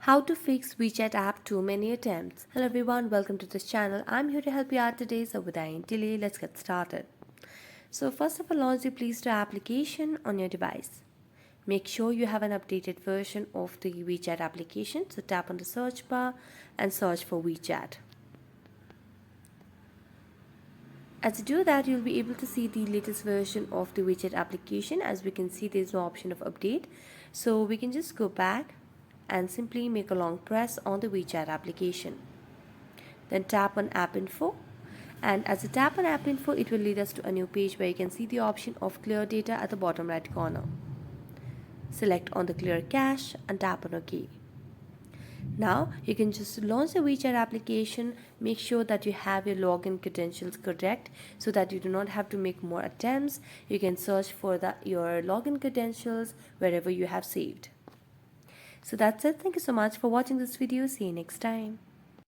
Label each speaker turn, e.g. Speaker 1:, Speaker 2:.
Speaker 1: How to fix WeChat app too many attempts. Hello everyone, welcome to this channel. I'm here to help you out today, so without any delay, let's get started. So first of all, launch the Play Store application on your device. Make sure you have an updated version of the WeChat application. So tap on the search bar and search for WeChat. As you do that, you'll be able to see the latest version of the WeChat application. As we can see, there's no option of update. So we can just go back and simply make a long press on the WeChat application. Then tap on App Info. And as you tap on App Info, it will lead us to a new page where you can see the option of Clear Data at the bottom right corner. Select on the Clear Cache and tap on OK. Now you can just launch the WeChat application. Make sure that you have your login credentials correct so that you do not have to make more attempts. You can search for your login credentials wherever you have saved. So that's it. Thank you so much for watching this video. See you next time.